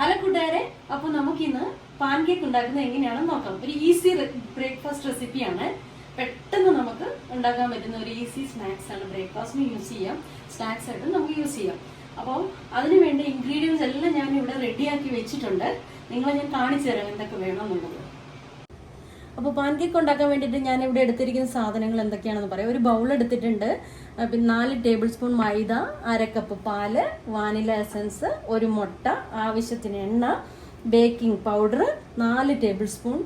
Hello കൂട്ടുകാരെ, അപ്പൊ നമുക്കിന്ന് പാൻ കേക്ക് ഉണ്ടാക്കുന്നത് എങ്ങനെയാണെന്ന് നോക്കാം. ഒരു ഈസി ബ്രേക്ക്ഫാസ്റ്റ് റെസിപ്പിയാണ്. പെട്ടെന്ന് നമുക്ക് ഉണ്ടാക്കാൻ പറ്റുന്ന ഒരു ഈസി സ്നാക്സ് ആണ്. ബ്രേക്ക്ഫാസ്റ്റിന് യൂസ് ചെയ്യാം, സ്നാക്സ് ആയിട്ട് നമുക്ക് യൂസ് ചെയ്യാം. അപ്പോൾ അതിന് വേണ്ട ഇൻഗ്രീഡിയൻസ് എല്ലാം ഞാൻ ഇവിടെ റെഡിയാക്കി വെച്ചിട്ടുണ്ട്. നിങ്ങളെ ഞാൻ കാണിച്ചു തരാം എന്തൊക്കെ വേണമെന്നുള്ളത്. അപ്പോൾ പാൻ കേക്ക് ഉണ്ടാക്കാൻ വേണ്ടിയിട്ട് ഞാൻ ഇവിടെ എടുത്തിരിക്കുന്ന സാധനങ്ങൾ എന്തൊക്കെയാണെന്ന് പറയാം. ഒരു ബൗൾ എടുത്തിട്ടുണ്ട്, പിന്നെ 4 ടേബിൾ സ്പൂൺ മൈദ, 1/2 കപ്പ് പാല്, വാനില എസൻസ്, ഒരു മുട്ട, ആവശ്യത്തിന് എണ്ണ, baking powder, 4 table spoon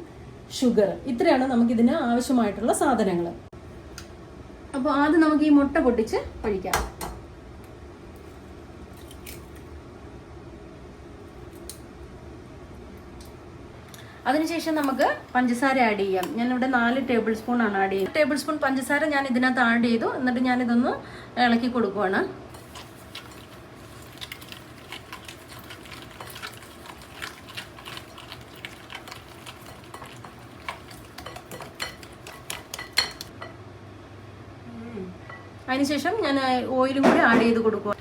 sugar. ഇത്രയാണ് നമുക്കിതിന് ആവശ്യമായിട്ടുള്ള സാധനങ്ങൾ. അപ്പോൾ ആദ്യം നമുക്ക് ഈ മുട്ട പൊട്ടിച്ച് ഒഴിക്കാം. അതിനുശേഷം നമുക്ക് പഞ്ചസാര ആഡ് ചെയ്യാം. ഞാനിവിടെ 4 ടേബിൾ സ്പൂൺ ആണ് ആഡ് ചെയ്യുന്നത്. ടേബിൾ സ്പൂൺ പഞ്ചസാര ഞാൻ ഇതിനകത്ത് ആഡ് ചെയ്തു. എന്നിട്ട് ഞാനിതൊന്ന് ഇളക്കി കൊടുക്കുവാണ്. അതിനുശേഷം ഞാൻ ഓയിലും കൂടി ആഡ് ചെയ്ത് കൊടുക്കുക.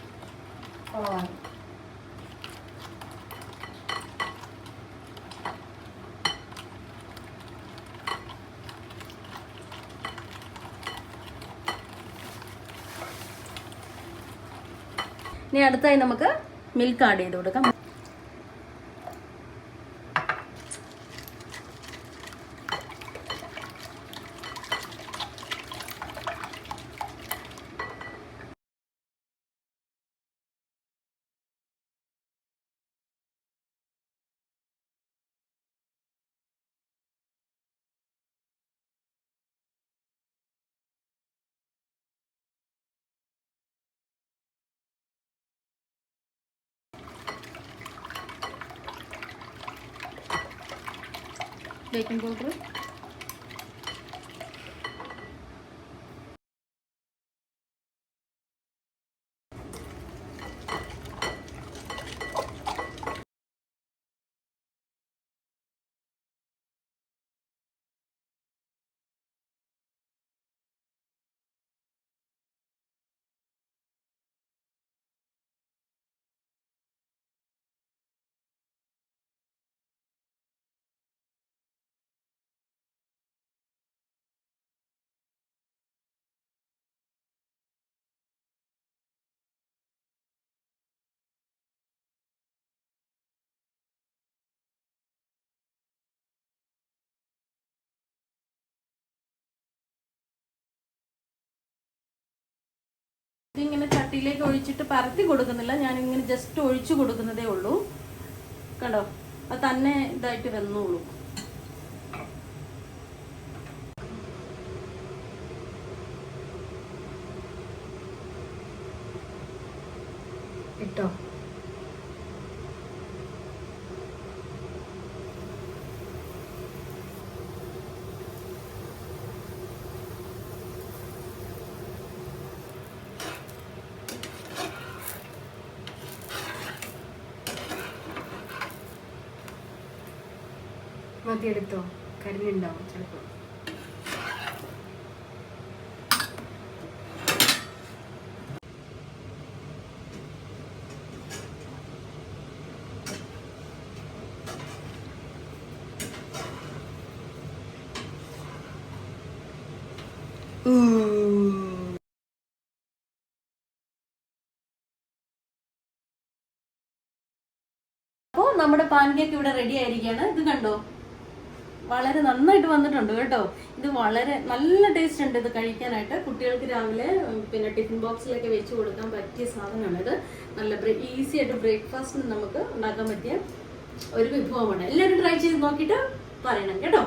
ഇനി അടുത്തായി നമുക്ക് മിൽക്ക് ആഡ് ചെയ്ത് കൊടുക്കാം. ബേക്കിംഗ് പൗഡർ, ഇതിങ്ങനെ ചട്ടിയിലേക്ക് ഒഴിച്ചിട്ട് പരത്തി കൊടുക്കുന്നില്ല, ഞാനിങ്ങനെ ജസ്റ്റ് ഒഴിച്ചു കൊടുക്കുന്നതേ ഉള്ളൂ. കണ്ടോ, അത് തന്നെ ഇതായിട്ട് വന്നോളൂ. ഇട്ടോ മതിയെടുത്തോ, കരിഞ്ഞുണ്ടാവും ചിലപ്പോൾ. അപ്പോൾ നമ്മുടെ പാൻ കേക്ക് ഇവിടെ റെഡി ആയിരിക്കുകയാണ്. ഇത് കണ്ടോ, വളരെ നന്നായിട്ട് വന്നിട്ടുണ്ട് കേട്ടോ. ഇത് വളരെ നല്ല ടേസ്റ്റ് ഉണ്ട്. ഇത് കഴിക്കാനായിട്ട് കുട്ടികൾക്ക് രാവിലെ പിന്നെ ടിഫിൻ ബോക്സിലൊക്കെ വെച്ച് കൊടുക്കാൻ പറ്റിയ സാധനമാണ്. ഇത് നല്ല ഈസി ആയിട്ട് ബ്രേക്ക്ഫാസ്റ്റിന് നമുക്ക് ഉണ്ടാക്കാൻ പറ്റിയ ഒരു വിഭവമാണ്. എല്ലാവരും ട്രൈ ചെയ്ത് നോക്കിയിട്ട് പറയണം കേട്ടോ.